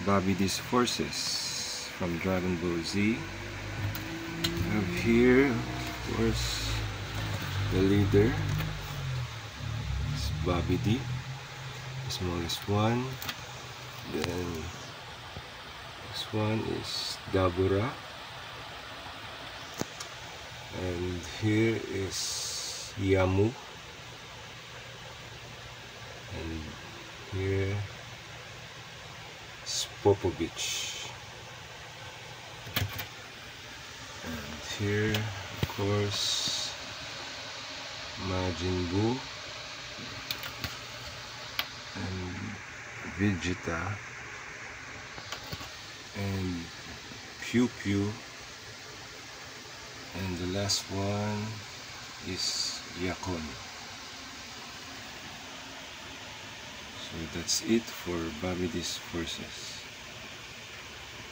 Babydis forces from Dragon Ball Z. I have here, of course, the leader is Babidi, the smallest one. Then this one is Dabura, and here is Yamu, and here is Popovich, and here of course Majin Buu and Vegeta and Pew Pew, and the last one is Yakon. So that's it for Babydis forces.